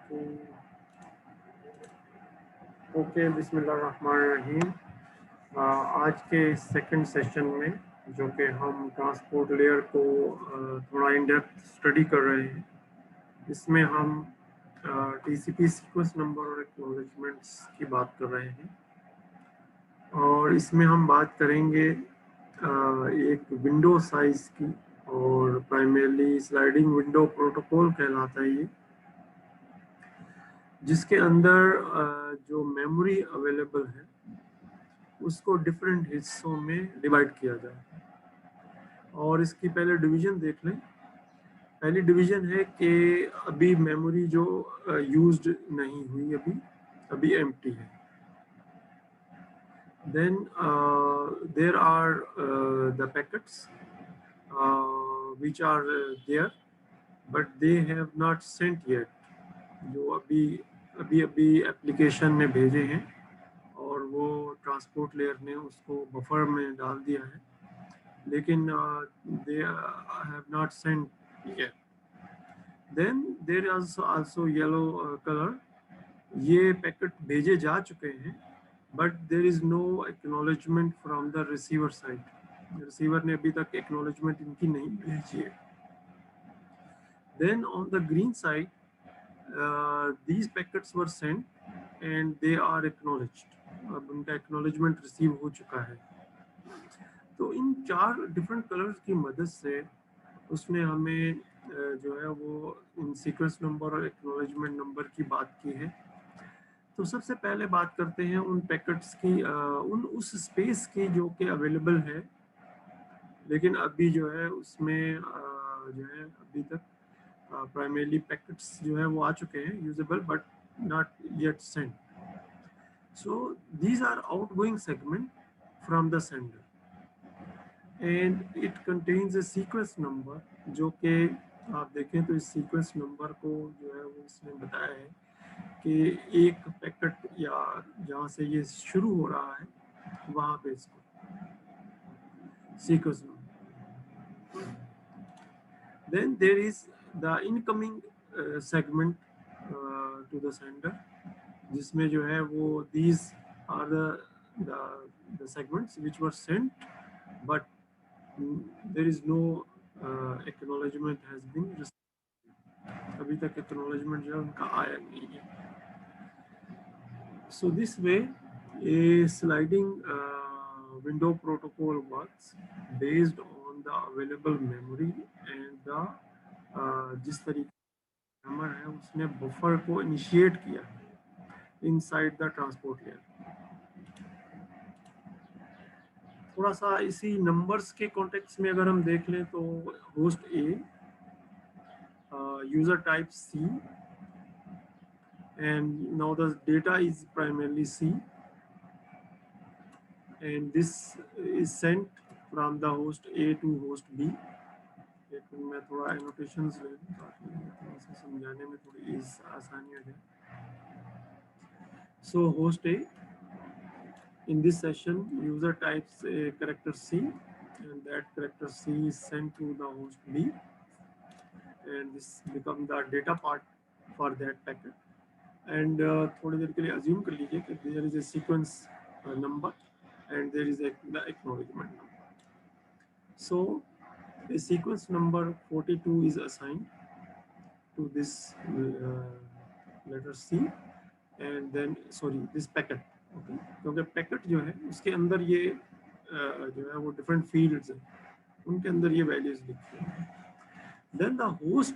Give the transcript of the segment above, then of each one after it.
Okay, बिस्मिल्लाहिर्रहमानिर्रहीम। आज के सेकंड सेशन में जो कि हम ट्रांसपोर्ट लेयर को थोड़ा इन डेप्थ स्टडी कर रहे हैं, इसमें हम टीसीपी सीक्वेंस नंबर और एक्नॉलेजमेंट्स की बात कर रहे हैं। और इसमें हम बात करेंगे एक विंडो साइज की, और प्राइमरली स्लाइडिंग विंडो प्रोटोकॉल कहलाता है ये, जिसके अंदर जो मेमोरी अवेलेबल है उसको डिफरेंट हिस्सों में डिवाइड किया जाए। और इसकी पहले डिवीजन देख लें। पहली डिवीजन है कि अभी मेमोरी जो यूज्ड नहीं हुई, अभी एम्प्टी है। Then there are the packets which are there but they have not sent yet, जो अभी एप्लीकेशन ने भेजे हैं और वो ट्रांसपोर्ट लेयर ने उसको बफर में डाल दिया है, लेकिन they have not sent yet. Then there is also yellow colour, ये पैकेट भेजे जा चुके हैं but there is no acknowledgement from the receiver side. Receiver ने अभी तक एक्नॉलेजमेंट इनकी नहीं भेजी है। Then on the green side these packets were sent and they are acknowledged, अब उनका एक्नॉलेजमेंट रिसीव हो चुका है। तो इन चार डिफरेंट कलर्स की मदद से उसने हमें जो है वो इन सीक्वेंस नंबर और एक्नॉलेजमेंट नंबर की बात की है। तो सबसे पहले बात करते हैं उन पैकेट्स की, उस स्पेस की जो कि अवेलेबल है, लेकिन अभी जो है उसमें जो है अभी तक प्राइमरली पैकेट्स जो है वो आ चुके हैं usable but not yet send. So these are outgoing segment from the sender and it contains a sequence number, जो कि आप देखें तो इस सीक्वेंस नंबर को जो है वो इसने बताया है कि एक पैकेट या जहाँ से ये शुरू हो रहा है वहाँ पे इसको sequence number. Then there is the incoming segment to the sender, जिसमें जो है वो these are the segments which were sent but there is no acknowledgement has been received, अभी तक acknowledgement जो है उनका आया नहीं है। So this way a sliding window protocol works based on the available memory and the जिस तरीके टाइमर है उसने बफर को इनिशिएट किया इनसाइड द ट्रांसपोर्ट लेयर। थोड़ा सा इसी नंबर्स के कॉन्टेक्स्ट में अगर हम देख लें तो host A, user type C, and now the data is primarily C and this is sent from the host A to host B. लेकिन मैं थोड़ा एनोटेशंस ले लूँ ताकि समझाने में थोड़ी आसानी हो जाए। So host A, in this session user types a character C and that character C is sent to the host B and this becomes the data part for that packet. And थोड़ी देर के लिए assume कर लीजिए कि there is a sequence number and there is the acknowledgement number. So a sequence number 42 is assigned to this letter C and then sorry this packet, okay? क्योंकि packet जो है उसके अंदर ये जो है वो डिफरेंट फील्ड्स हैं, उनके अंदर ये वैल्यूज लिखी हैं। Then the host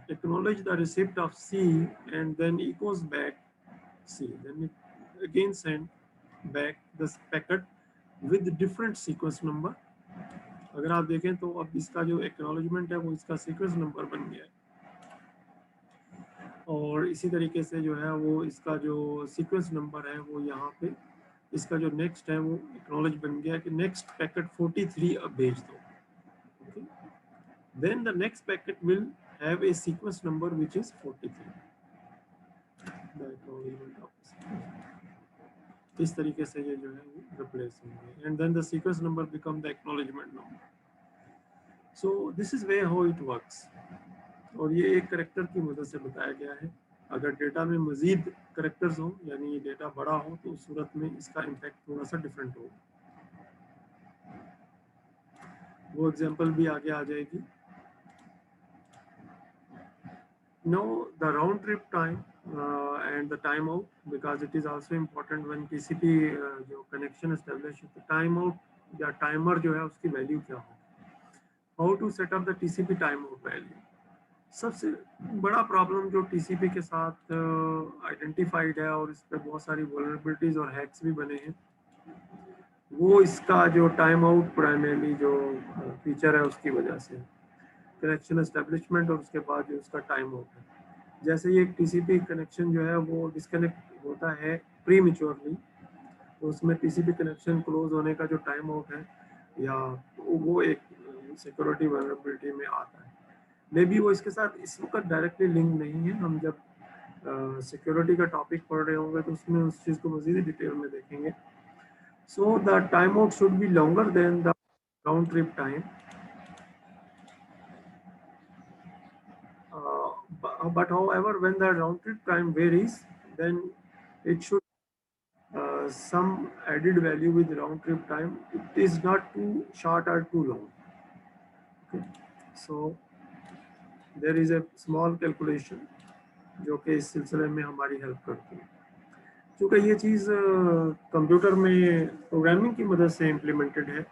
acknowledge the receipt of C and then echoes back C, then it again send back this packet with different sequence number। अगर आप देखें तो अब इसका जो एक्नॉलेजमेंट है वो इसका सीक्वेंस नंबर बन गया है, और इसी तरीके से जो है वो इसका जो सीक्वेंस नंबर है वो यहाँ पे इसका जो नेक्स्ट है वो एक्नॉलेज बन गया कि नेक्स्ट पैकेट 43 अब भेज दो, okay? Then the next packet will have a sequence number which is 43, the acknowledgement of इस तरीके से ये जो है वो रिप्लेस होंगे and then the sequence number become the acknowledgement number. So this is way how it works, और ये एक कैरेक्टर की मदद से बताया गया है। अगर डेटा में मज़ीद करेक्टर्स हो यानी डेटा बड़ा हो तो उस सूरत में इसका इम्पैक्ट थोड़ा सा डिफरेंट होगा। वो एग्जांपल भी आगे आ जाएगी। Know the round trip time and the timeout because it is also important when TCP जो connection establish तो timeout या timer जो है उसकी value क्या हो। How to set up the TCP timeout value। सबसे बड़ा प्रॉब्लम जो TCP के साथ आइडेंटिफाइड है और इस पर बहुत सारी वल्नरेबिलिटीज और हैक्स भी बने हैं, वो इसका जो टाइम आउट प्राइमरी जो फीचर है उसकी वजह से कनेक्शन एस्टेब्लिशमेंट और उसके बाद जो उसका टाइम आउट है। जैसे ये टीसीपी कनेक्शन जो है वो डिस्कनेक्ट होता है प्री मेच्योरली, तो उसमें टीसीपी कनेक्शन क्लोज होने का जो टाइम आउट है या वो एक सिक्योरिटी वल्नरेबिलिटी में आता है। मे बी वो इसके साथ इस वक्त डायरेक्टली लिंक नहीं है, हम जब सिक्योरिटी का टॉपिक पढ़ रहे होंगे तो उसमें उस चीज़ को मज़ीद डिटेल में देखेंगे। So the time out should be longer than the round trip time, but however when the round trip time varies then it should some added value with round trip time. It is not too short or too long. Okay. So there is a small calculation जो कि इस सिलसिले में हमारी help करती है। चूँकि ये चीज़ कंप्यूटर में प्रोग्रामिंग की मदद से इम्प्लीमेंटेड है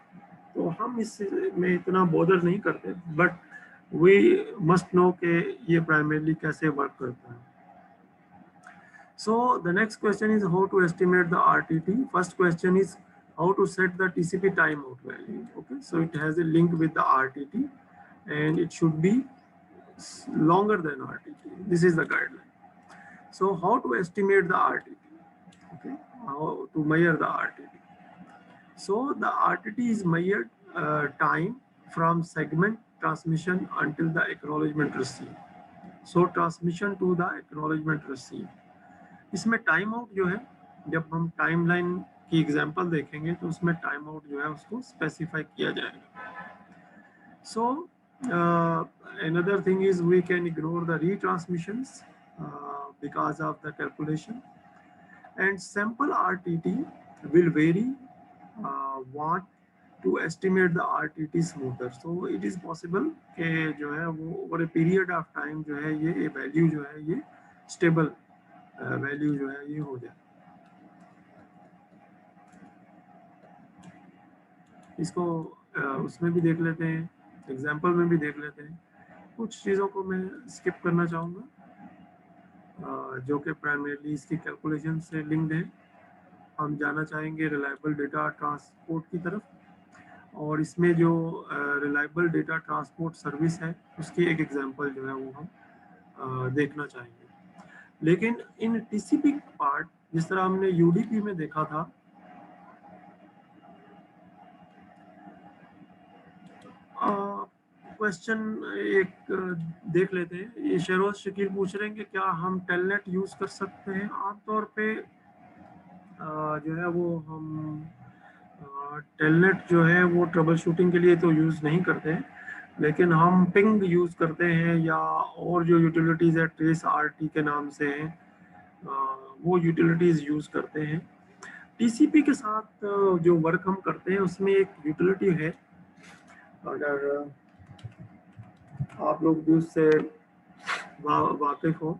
तो हम इसमें इतना बॉदर नहीं करते, बट वी मस्ट नो कि ये प्राइमरली कैसे वर्क करता है। So the next question is how to estimate the RTT. First question is how to set the TCP timeout value. Okay, so it has a link with the RTT and it should be longer than RTT. This is the guideline. So how to estimate the RTT? Okay, how to measure the RTT? So the RTT is measured time from segment transmission until the acknowledgement received. So transmission to the acknowledgement received. इसमें time out जो है जब हम timeline की example देखेंगे तो उसमें time out जो है उसको स्पेसिफाई किया जाएगा। सो another thing is we can ignore the retransmissions because of the calculation and sample RTT will vary want to estimate the RTT smoother. So it is possible कि जो है वो over a period of time जो है ये value जो है ये स्टेबल वैल्यू जो है ये हो जाए। इसको उसमें भी देख लेते हैं, एग्जांपल में भी देख लेते हैं। कुछ चीज़ों को मैं स्किप करना चाहूँगा जो कि प्राइमरीली इसकी कैलकुलेशन से लिंक्ड है। हम जाना चाहेंगे रिलायबल डेटा ट्रांसपोर्ट की तरफ और इसमें जो रिलायबल डेटा ट्रांसपोर्ट सर्विस है उसकी एक एग्जांपल जो है वो हम देखना चाहेंगे। लेकिन इन टीसीपी पार्ट जिस तरह हमने यूडीपी में देखा था, क्वेश्चन एक देख लेते हैं। ये शरोज शकील पूछ रहे हैं कि क्या हम टेलनेट यूज कर सकते हैं। आमतौर पे जो है वो हम टेलनेट जो है वो ट्रबल शूटिंग के लिए तो यूज नहीं करते हैं, लेकिन हम पिंग यूज करते हैं या और जो यूटिलिटीज है ट्रेस आरटी के नाम से हैं वो यूटिलिटीज यूज करते हैं। टीसीपी के साथ जो वर्क हम करते हैं उसमें एक यूटिलिटी है, अगर आप लोग भी उससे वाकिफ हो,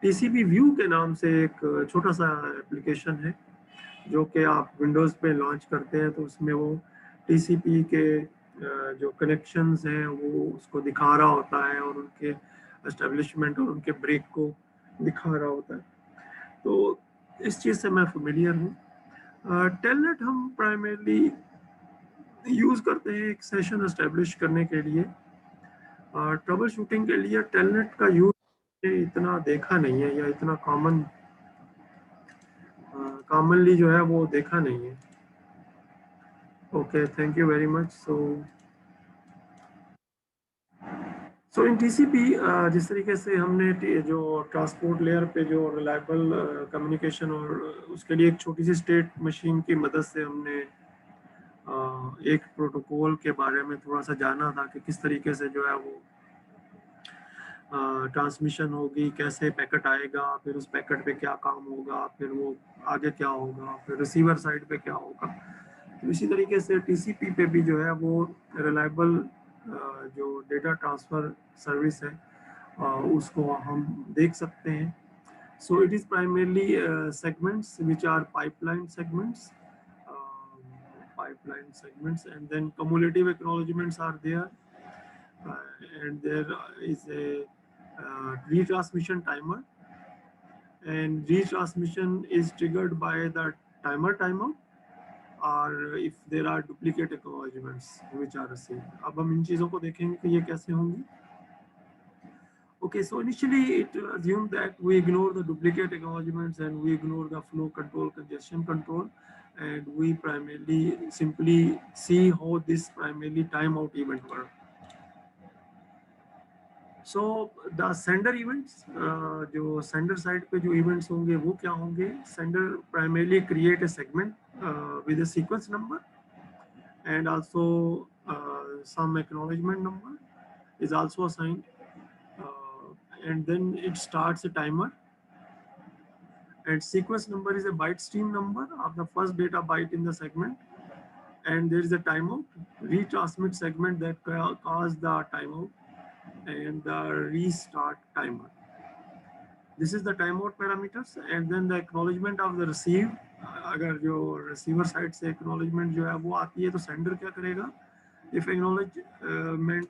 टीसीपी व्यू के नाम से एक छोटा सा एप्लीकेशन है जो कि आप विंडोज़ पे लॉन्च करते हैं तो उसमें वो टीसीपी के जो कनेक्शंस हैं वो उसको दिखा रहा होता है और उनके एस्टेब्लिशमेंट और उनके ब्रेक को दिखा रहा होता है। तो इस चीज़ से मैं फेमिलियर हूँ। टेलनेट हम प्राइमरली यूज़ करते हैं एक सेशन एस्टेब्लिश करने के लिए। ट्रबल शूटिंग के लिए टेलनेट का यूज इतना देखा नहीं है या इतना कॉमनली जो है वो देखा नहीं है। Okay, thank you very much. So in TCP जिस तरीके से हमने जो ट्रांसपोर्ट लेयर पे जो रिलायबल कम्युनिकेशन और उसके लिए एक छोटी सी स्टेट मशीन की मदद से हमने एक प्रोटोकॉल के बारे में थोड़ा सा जाना था कि किस तरीके से जो है वो ट्रांसमिशन होगी, कैसे पैकेट आएगा, फिर उस पैकेट पे क्या काम होगा, फिर वो आगे क्या होगा, फिर रिसीवर साइड पे क्या होगा। तो इसी तरीके से टीसीपी पे भी जो है वो रिलायबल जो डेटा ट्रांसफ़र सर्विस है उसको हम देख सकते हैं। So it is primarily segments which are pipeline segments, and then cumulative acknowledgements are there, and there is a retransmission timer, and retransmission is triggered by the timer timeout, or if there are duplicate acknowledgements which are received. अब हम इन चीज़ों को देखेंगे कि ये कैसे होंगी। Okay, so initially it assumed that we ignore the duplicate acknowledgements and we ignore the flow control, congestion control, and we primarily simply see how this primarily timeout event work. So the sender events, जो sender side पे जो events होंगे वो क्या होंगे? Sender primarily create a segment with a sequence number, and also some acknowledgement number is also assigned. And then it starts a timer, and sequence number is a byte stream number of the first data byte in the segment, and there is a timeout retransmit segment that cause the timeout and the restart timer. This is the timeout parameters, and then the acknowledgement of the receive. अगर जो receiver side से acknowledgement जो है वो आती है तो sender क्या करेगा? If acknowledgement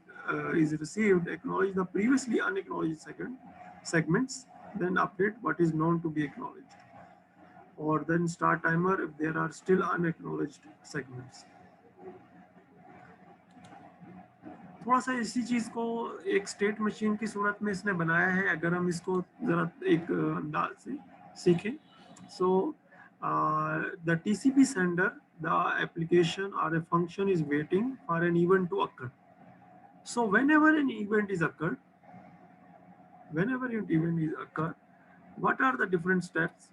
is received, acknowledge the previously unacknowledged segments, then update what is known to be acknowledged, or then start timer if there are still unacknowledged segments. थोड़ा सा इसी चीज़ को एक स्टेट मशीन की सूरत में इसने बनाया है, अगर हम इसको ज़रा एक अंदाज से सीखें। So the TCP sender, the application or a function is waiting for an event to occur. So whenever an event is occurred, what are the different steps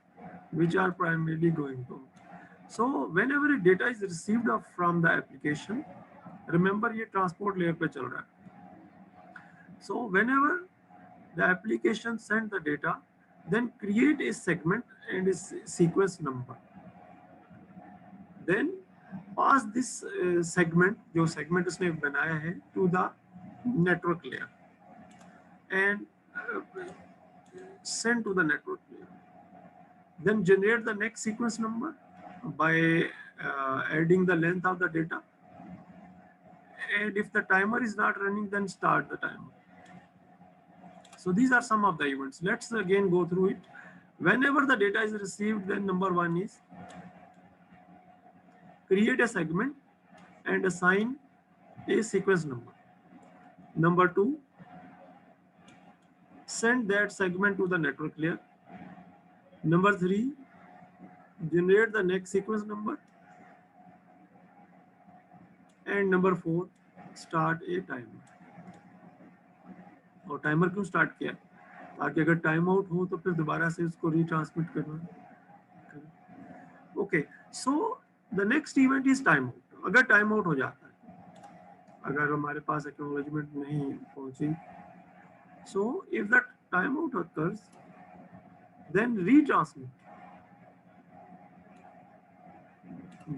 which are primarily going to? So whenever a data is received from the application, remember ये transport layer पे चल रहा है. So whenever the application send the data, then create a segment and a sequence number. Then pass this segment, जो segment उसने बनाया है, to the network layer and send to the network layer. Then generate the next sequence number by adding the length of the data. And if the timer is not running, then start the timer. So these are some of the events. Let's again go through it. Whenever the data is received, then number one is create a segment and assign a sequence number. Number two, send that segment to the network layer. Number three, generate the next sequence number. And number four, start a timer. और timer क्यों start किया? ताकि अगर time out हो तो फिर दोबारा से उसको रीट्रांसमिट करना. Okay, so the next event is time out. अगर टाइम आउट हो जाता है, अगर हमारे पास एक्नॉलेजमेंट नहीं पहुंची, so if the time out occurs, देन रीट्रांसमिट,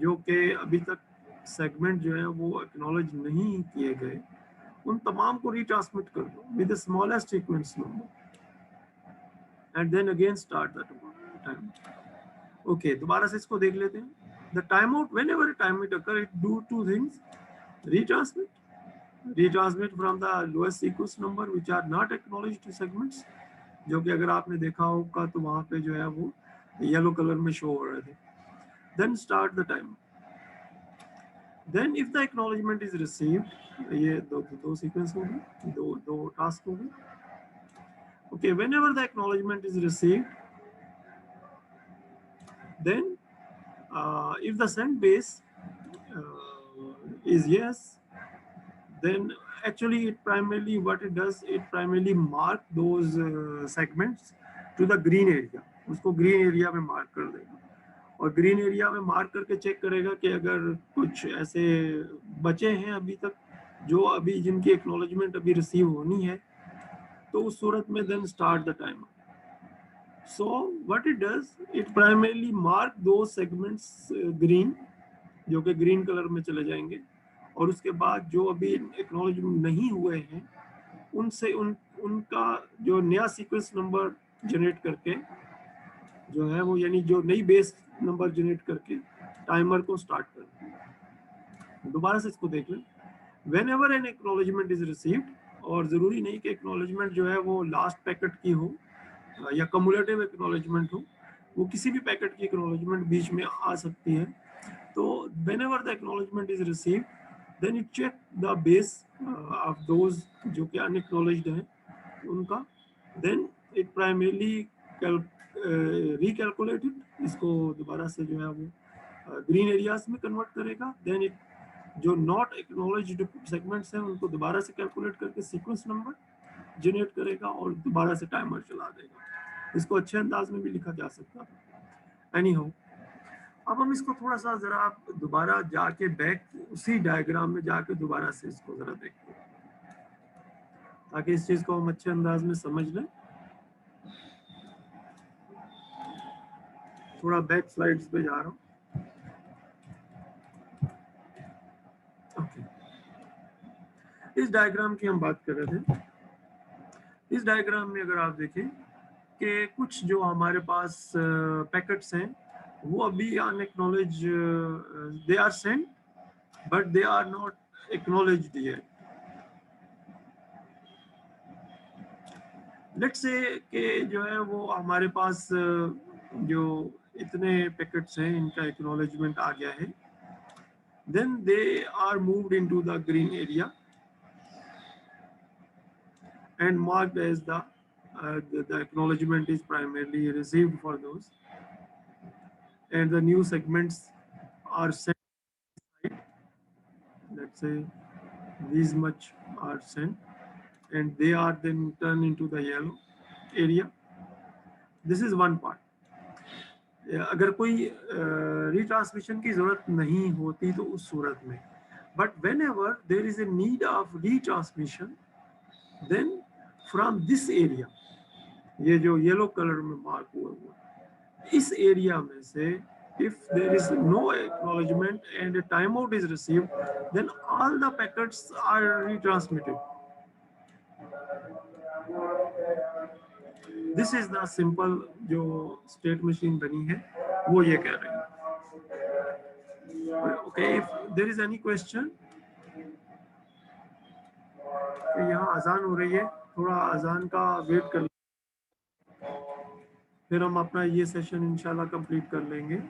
जो कि अभी तक सेगमेंट जो है वो एक्नॉलेज नहीं किए गए, उन तमाम को रीट्रांसमिट कर दो with the smallest sequence number, and then again start the time. Okay, दोबारा से इसको देख लेते हैं. The time out, whenever time it occur, it do two things. Retransmit from the lowest sequence number which are not acknowledged segments, जो कि अगर आपने देखा होगा तो वहां पे जो है वो येलो कलर में शो हो रहे थे. Then start the time. Then if the acknowledgement is received, ये दो सीक्वेंस हो गए, दो टास्क हो गए. Okay, whenever the acknowledgement is received, then if the send base is yes, then actually it primarily what it does, it primarily mark those segments to the green area. उसको green area में mark कर देगा, और green area में mark करके check करेगा कि अगर कुछ ऐसे बचे हैं अभी तक जो अभी जिनकी एक्नॉलेजमेंट अभी रिसीव होनी है, तो उस सूरत में then start the timer. So what it does, it primarily mark those segments green, जो कि ग्रीन कलर में चले जाएंगे, और उसके बाद जो अभी एक्नॉलेजमेंट नहीं हुए हैं उनसे उनका जो नया सीक्वेंस नंबर जनरेट करके जो है वो, यानी जो नई बेस नंबर जनरेट करके टाइमर को स्टार्ट कर दें. दोबारा से इसको देख लें. Whenever an acknowledgement is received, और जरूरी नहीं कि एक्नॉलेजमेंट जो है वो लास्ट पैकेट की हो या कम्युलेटिव एक्नॉलेजमेंट हो, वो किसी भी पैकेट की एक्नॉलेजमेंट बीच में आ सकती है. तो whenever the acknowledgement is received, then it check the base of those जो कि unacknowledged हैं उनका, then it primarily recalculate it, इसको दोबारा से जो है वो ग्रीन एरियाज में कन्वर्ट करेगा. देन इट जो नॉट एक्नॉलेज्ड सेगमेंट्स हैं उनको दोबारा से कैलकुलेट करके सीक्वेंस नंबर जनरेट करेगा और दोबारा से टाइमर चला देगा. इसको अच्छे अंदाज में भी लिखा जा सकता है. एनी हाउ, अब हम इसको थोड़ा सा जरा दोबारा जाके बैक उसी डायग्राम में जाके दोबारा से इसको जरा देखते हैं ताकि इस चीज को हम अच्छे अंदाज में समझ लें. थोड़ा बैक स्लाइड्स पे जा रहा हूँ. ओके, इस डायग्राम की हम बात कर रहे थे. इस डायग्राम में अगर आप देखें कि कुछ जो हमारे पास पैकेट्स हैं वो अभी unacknowledge, they are sent but they are not acknowledged yet. Let's say कि जो है वो हमारे पास जो इतने पैकेट्स हैं इनका एक्नॉलेजमेंट आ गया है. Then they are moved into the green area and marked as the acknowledgement is primarily received for those, and the new segments are sent. Let's say these much are sent, and they are then turned into the yellow area. This is one part. अगर कोई retransmission की जरूरत नहीं होती तो उस सूरत में, but whenever there is a need of retransmission, then from this area, ये जो येलो कलर में मार्क हुआ इस एरिया में से, if there is no acknowledgement and a timeout is received, then all the packets are retransmitted. This is the simple जो state machine बनी है वो ये कह रही है. Okay, if there is any question, यहाँ अजान हो रही है, थोड़ा अजान का वेट कर, फिर हम अपना ये सेशन इंशाल्लाह कंप्लीट कर लेंगे.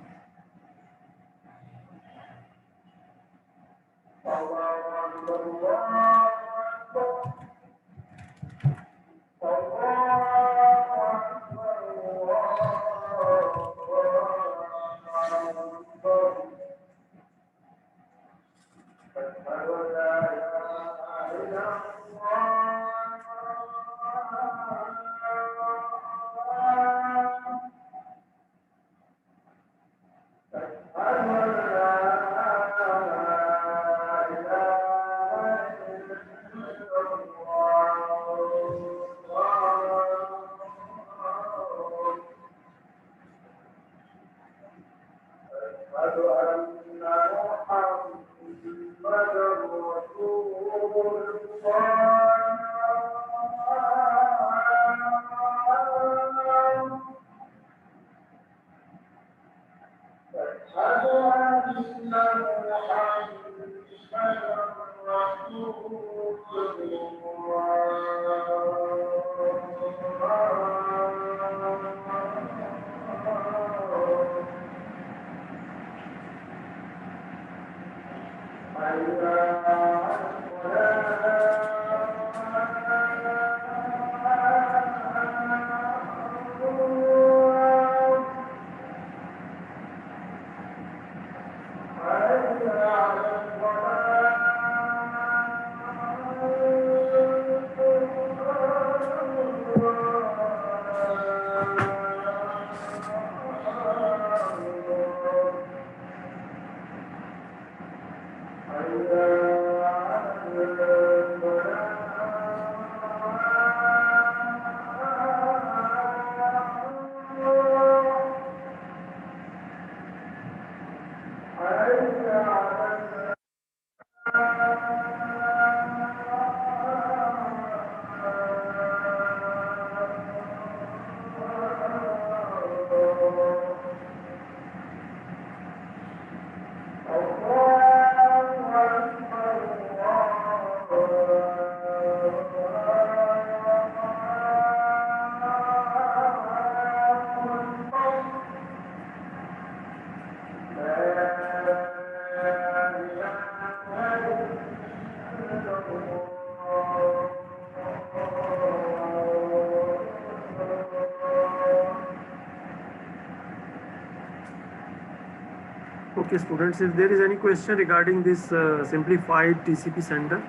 Okay, students, if there is any question regarding this simplified TCP sender,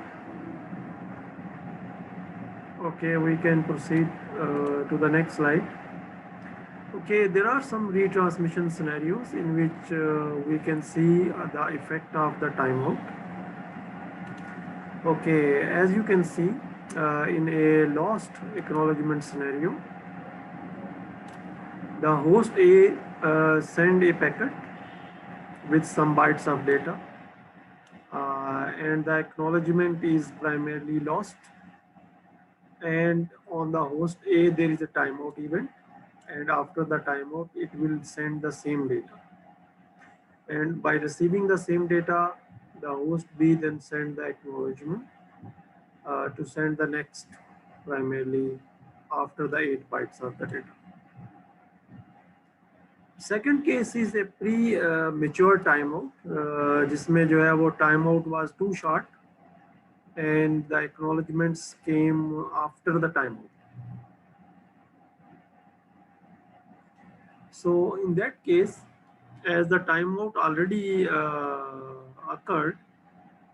okay, we can proceed to the next slide. Okay, there are some retransmission scenarios in which we can see the effect of the timeout. Okay, as you can see, in a lost acknowledgement scenario, the host A send a packet with some bytes of data, and the acknowledgement is primarily lost. And on the host A, there is a timeout event, and after the timeout, it will send the same data. And by receiving the same data, the host B then send the acknowledgement to send the next, primarily after the 8 bytes of the data. Second case is a pre-mature timeout, जिसमें जो है वो timeout was too short and the acknowledgements came after the timeout. So in that case, as the timeout already occurred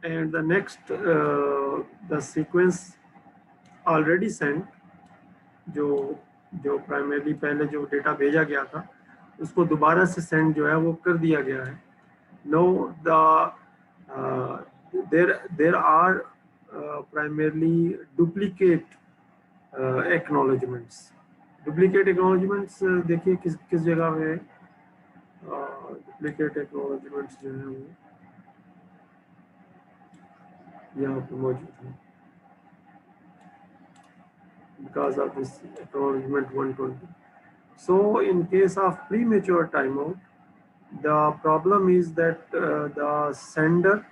and the next the sequence already sent, जो primarily पहले जो data भेजा गया था उसको दोबारा से send जो है वो कर दिया गया है. Now there are primarily duplicate acknowledgements. Duplicate acknowledgements देखिए किस जगह में duplicate acknowledgements जो है वो यहाँ पे मौजूद है because of this acknowledgement 120. So in case of premature timeout, the problem is that the sender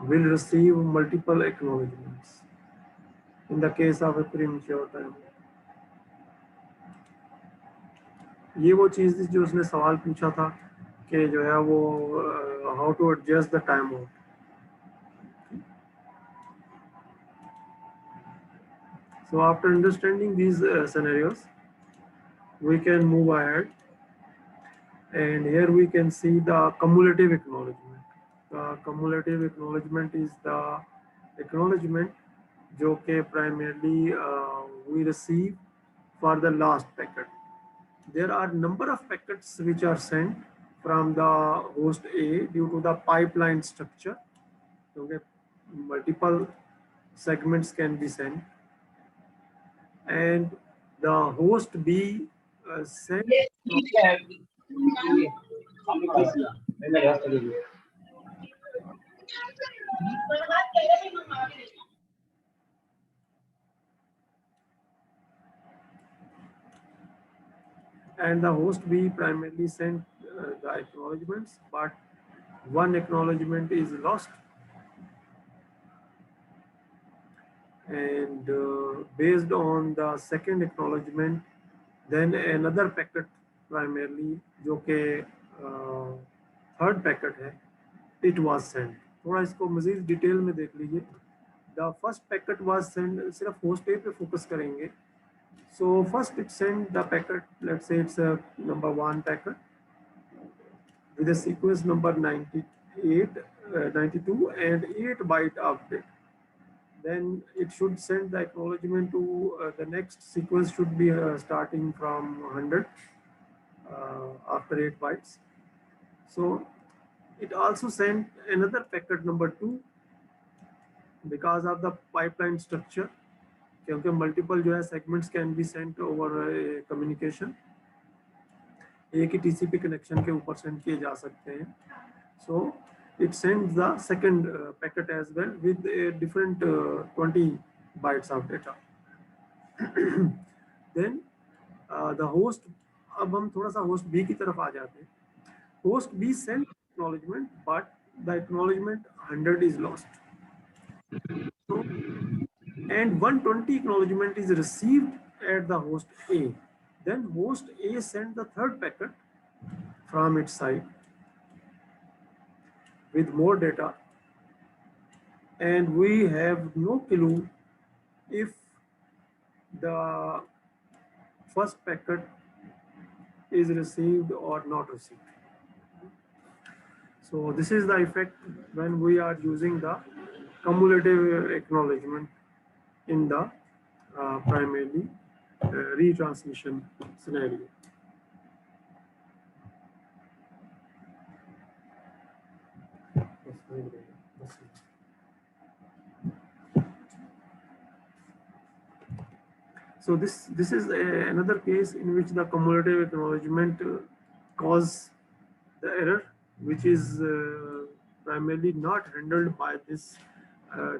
will receive multiple acknowledgements in the case of a premature timeout. ये वो चीज़ थी जो उसने सवाल पूछा था कि जो है वो how to adjust the timeout. So after understanding these scenarios, we can move ahead, and here we can see the cumulative acknowledgement. The cumulative acknowledgement is the acknowledgement जो कि primarily we receive for the last packet. There are number of packets which are sent from the host A due to the pipeline structure. Okay, multiple segments can be sent, and the host B sent. And the host B primarily sent the acknowledgements, but one acknowledgement is lost, and based on the second acknowledgement, then another packet primarily जो कि third packet है, it was sent. थोड़ा इसको मज़ीद detail में देख लीजिए. The first packet was sent, सिर्फ host A पे फोकस करेंगे. So first it sent the packet, let's say it's a number 1 packet with a sequence number 98, 92 and 8 byte update. Then it should send the acknowledgement to the next sequence should be starting from 100 after 8 bytes. So it also sent another packet number 2 because of the pipeline structure. क्योंकि multiple जो है segments can be sent over communication. एक ही TCP connection के ऊपर send किए जा सकते हैं. So it sends the second packet as well with a different 20 bytes of data. Then the host, अब हम थोड़ा सा host B की तरफ आ जाते हैं. Host B sends acknowledgement, but the acknowledgement 100 is lost. So, and 120 acknowledgement is received at the host A. Then host A sends the third packet from its side with more data, and we have no clue if the first packet is received or not received. So this is the effect when we are using the cumulative acknowledgement in the primarily retransmission scenario. So this is another case in which the cumulative acknowledgement cause the error, which is primarily not handled by this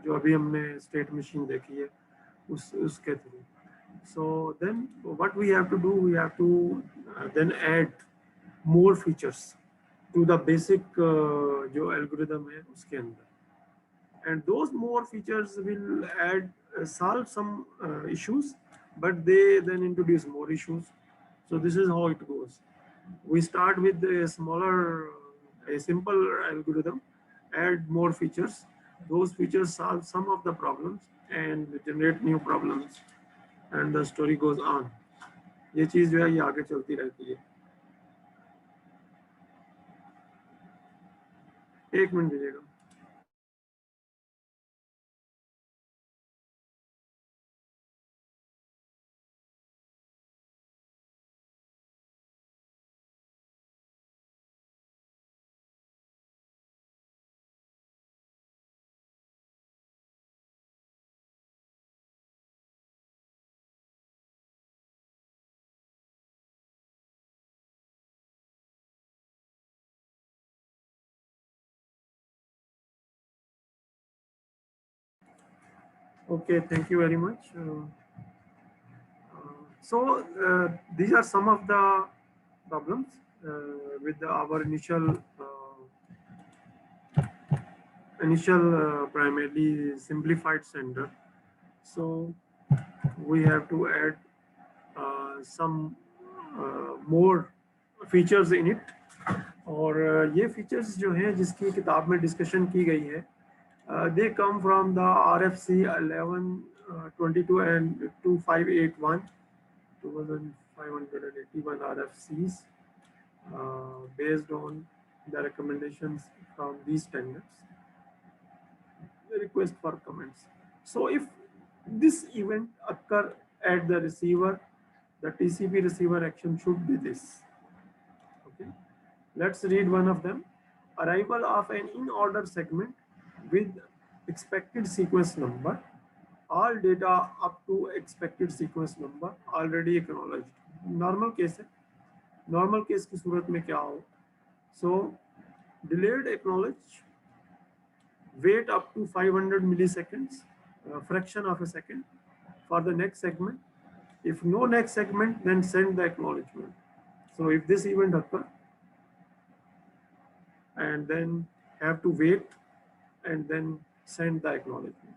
जो अभी हमने state machine देखी है उसके through. So then what we have to do, we have to then add more features to the basic जो algorithm है उसके अंदर. And those more features will add solve some issues, but they then introduce more issues. So this is how it goes. We start with a smaller, a simple algorithm, add more features. Those features solve some of the problems and generate new problems, and the story goes on. ये चीज जो है ये आगे चलती रहती है. एक मिनट दीजिएगा. Okay, thank you very much. So these are some of the problems with our initial primarily simplified sender. So we have to add some more features in it. और ये features जो हैं जिसकी किताब में discussion की गई है, they come from the RFC 1122 and 2581, 2581 RFCs based on the recommendations from these standards. The request for comments. So if this event occur at the receiver, the TCP receiver action should be this. Okay, let's read one of them. Arrival of an in-order segment with expected sequence number. All data up to expected sequence number already acknowledged. Normal case है. Normal case की सूरत में क्या हो? So delayed acknowledge, wait up to 500 milliseconds, fraction of a second for the next segment. If no next segment, then send the acknowledgement. So if this event occur, and then have to wait and then send the acknowledgement.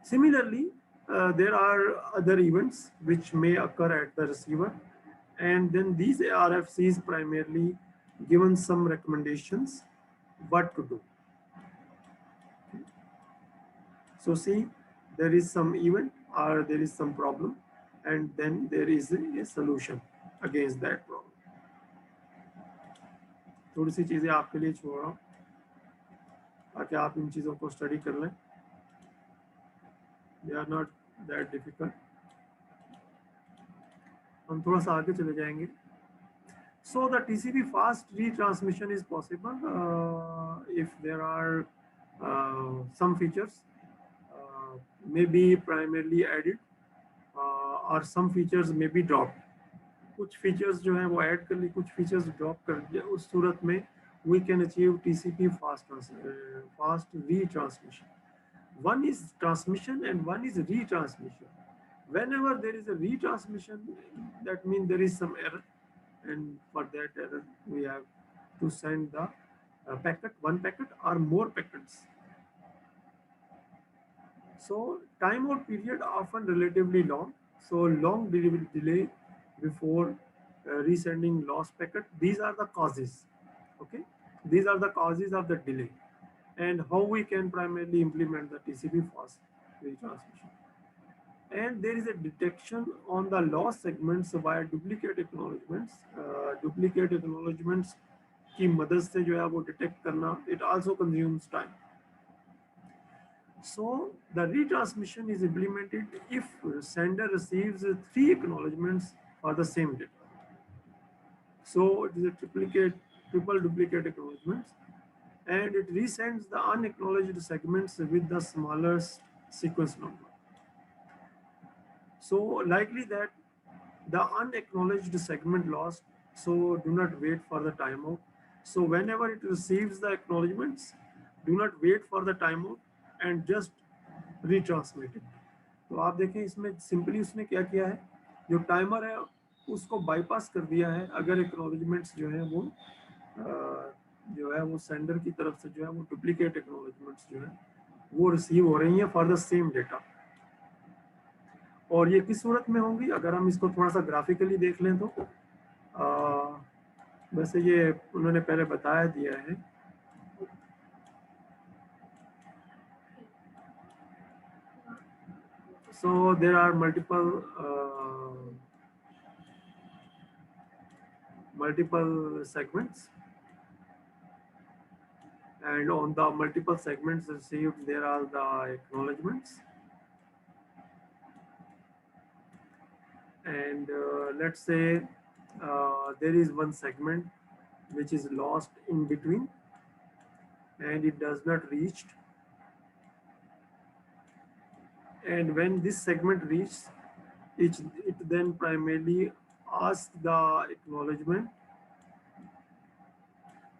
Similarly, there are other events which may occur at the receiver, and then these RFCs primarily given some recommendations what to do. So see, there is some event or there is some problem, and then there is a solution against that problem. थोड़ी सी चीजें आपके लिए छोड़ रहा हूँ ताकि आप इन चीजों को स्टडी कर लें. They are not that difficult. हम थोड़ा सा आगे चले जाएंगे. So the TCP fast retransmission is possible if there are some features may be primarily added or some features may be dropped. कुछ फीचर्स जो है वो ऐड कर ली, कुछ फीचर्स ड्रॉप कर दिया, उस सूरत में we can achieve TCP fast retransmission. One is transmission and one is retransmission. Whenever there is a retransmission, that means there is some error, and for that error we have to send the packet, one packet or more packets. So timeout period often relatively long, so long delay before resending lost packet. These are the causes. Okay, these are the causes of the delay, and how we can primarily implement the TCP fast retransmission. And there is a detection on the lost segments via duplicate acknowledgements. Duplicate acknowledgements की मदद से जो है वो detect करना, it also consumes time. So the retransmission is implemented if sender receives 3 acknowledgements for the same data. So it is a triple duplicate acknowledgements, and it resends the unacknowledged segments with the smallest sequence number. So likely that the unacknowledged segment lost, so do not wait for the timeout. So whenever it receives the acknowledgements, do not wait for the timeout and just retransmit it. तो आप देखें इसमें simply उसने क्या किया है, जो timer है उसको बाईपास कर दिया है अगर एक्नॉलेजमेंट्स जो है वो सेंडर की तरफ से जो है वो डुप्लीकेट एक्नॉलेजमेंट्स जो है वो रिसीव हो रही हैं फॉर द सेम डेटा। और ये किस सूरत में होंगी, अगर हम इसको थोड़ा सा ग्राफिकली देख लें तो वैसे ये उन्होंने पहले बताया दिया है। So there are multiple segments, and on the multiple segments received there are the acknowledgements, and let's say there is one segment which is lost in between and it does not reach, and when this segment reaches it then primarily asks the acknowledgement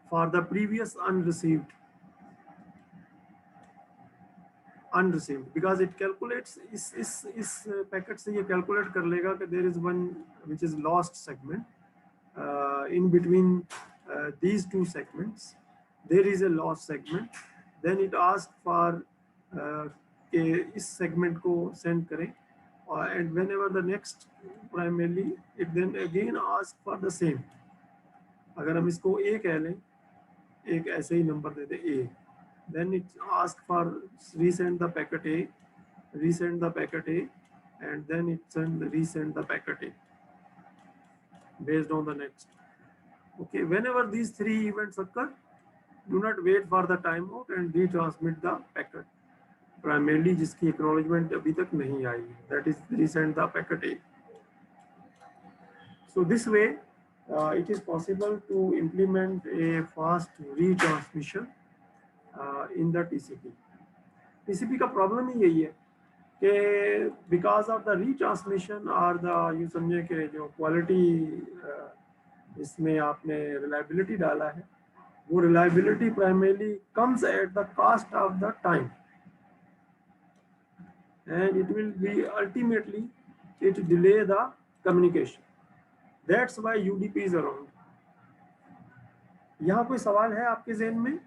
for the previous unreceived, because it calculates इस packet से ये calculate कर लेगा कि there is one which is lost segment in between these two segments there is a lost segment, then it asks for कि इस segment को send करें, and whenever the next primarily it then again asks for the same. अगर हम इसको A कह लें, एक ऐसे ही नंबर दे दे A, then it asks for resend the packet A, and then it resend the packet A based on the next. Okay, whenever these 3 events occur, do not wait for the timeout and retransmit the packet. Primarily जिसकी acknowledgement अभी तक नहीं आई, that is resend the packet A. So this way, it is possible to implement a fast retransmission in the TCP. TCP का problem ही यही है कि because of the retransmission और the you समझे कि जो क्वालिटी इसमें आपने रिलायबिलिटी डाला है वो reliability primarily comes at the cost of the time, and it will be ultimately it delay the communication, that's why UDP is around. यहाँ कोई सवाल है आपके ज़हन में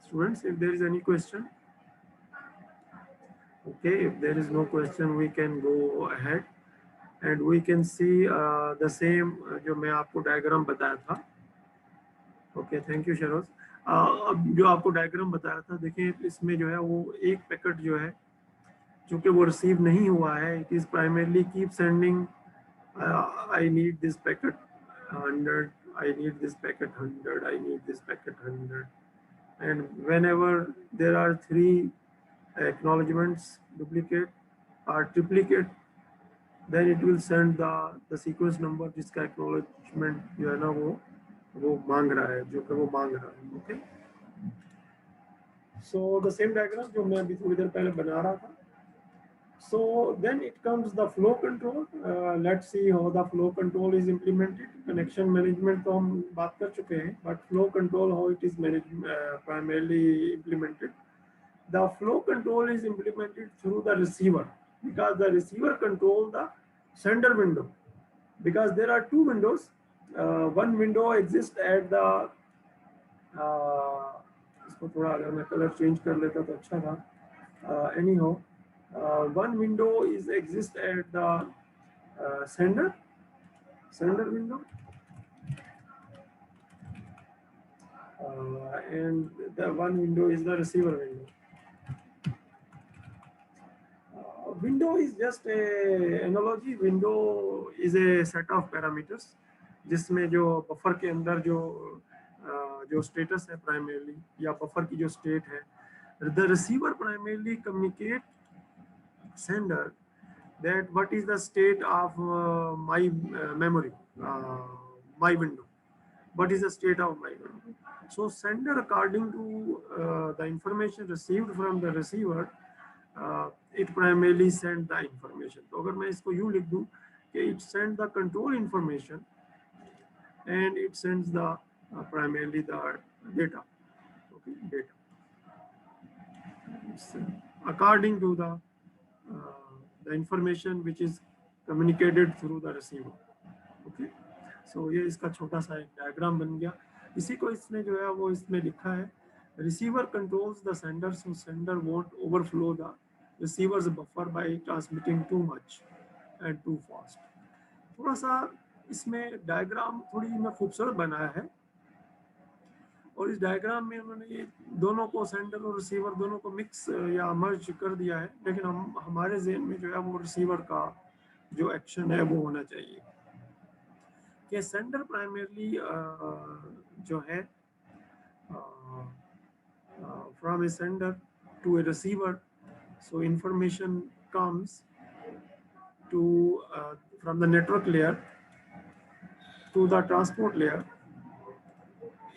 students, if there is any question? Okay, if there is no question we can go ahead and we can see the same जो मैं आपको डायग्राम बताया था। Okay, thank you Sharoz. अब जो आपको डायग्राम बताया था देखें इसमें जो है वो एक पैकेट जो है चूँकि वो रिसीव नहीं हुआ है, it is primarily keep sending I need this packet 100, I need this packet 100, I need this packet 100, and whenever there are 3 acknowledgements, duplicate or triplicate, then it will send the sequence number जिसका acknowledgement जो है ना वो मांग रहा है, जो कि वो मांग रहा है। Okay, so the same diagram जो मैं अभी थोड़ी देर पहले बना रहा था, So then it comes the flow control. Let's see how the flow control is implemented. Connection management तो हम बात कर चुके हैं, but flow control how it is managed, primarily implemented. The flow control is implemented through the receiver, because the receiver control the sender window, because there are two windows. One window exists at the इसको थोड़ा अगर मैं colour change कर लेता तो अच्छा था. Anyhow, one window is exist at the sender window, and the one window is the receiver window. Window is just a analogy. Window is a set of parameters जिसमें जो बफर के अंदर जो स्टेटस है प्राइमरली, या buffer की जो state है, the receiver primarily communicate sender that what is the state of my memory, my window, what is the state of my window. So sender, according to the information received from the receiver, it primarily send the information. तो अगर मैं इसको यूँ लिख दूँ कि it send the control information and it sends the primarily the data, okay, data. According to the information which is communicated through the receiver. Okay, so ये इसका छोटा सा एक डायग्राम बन गया. इसी को इसने जो है वो इसमें लिखा है, receiver controls the sender so sender won't overflow the receiver's buffer by transmitting too much and too fast. थोड़ा सा इसमें डायग्राम थोड़ी मैं खूबसूरत बनाया है, और इस डायग्राम में उन्होंने ये दोनों को, सेंडर और रिसीवर दोनों को मिक्स या मर्ज कर दिया है, लेकिन हमारे ज़हन में जो है वो रिसीवर का जो एक्शन है वो होना चाहिए कि सेंडर प्राइमरली जो है from a sender to a receiver, so information comes to from the network layer to the transport layer,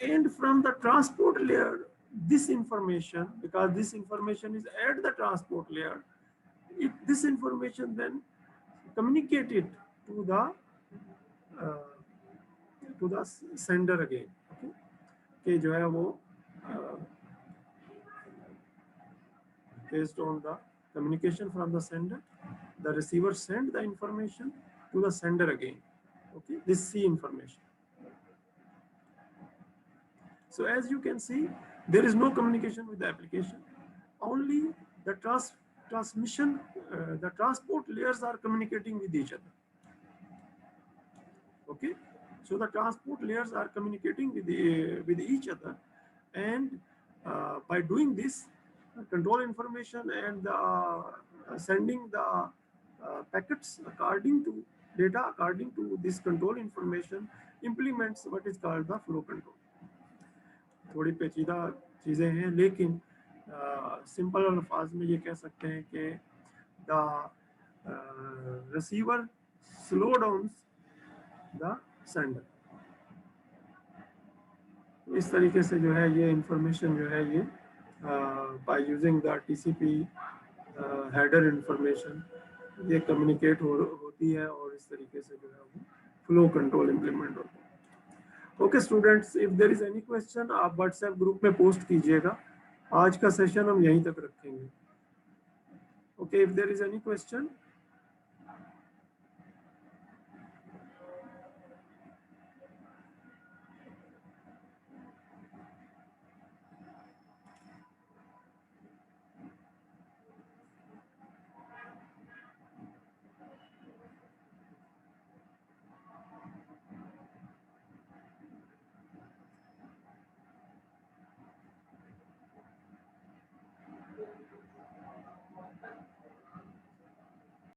and from the transport layer this information, because this information is at the transport layer, this information then communicated to the sender again, okay, कि जो है वो based on the communication from the sender, the receiver send the information to the sender again, okay, this C information. So as you can see, there is no communication with the application. Only the transmission, the transport layers are communicating with each other. Okay, so the transport layers are communicating with each other, and by doing this, control information and sending the packets according to data according to this control information implements what is called the flow control. थोड़ी पेचीदा चीज़ें हैं, लेकिन simple अल्फाज में ये कह सकते हैं कि the receiver slow down the sender. इस तरीके से जो है ये इंफॉर्मेशन जो है ये by using the TCP header information ये कम्युनिकेट होती है, और इस तरीके से जो है वो फ्लो कंट्रोल इम्प्लीमेंट होता है. Okay students, if there is any question आप व्हाट्सएप ग्रुप में पोस्ट कीजिएगा. आज का सेशन हम यहीं तक रखेंगे. Okay, if there is any question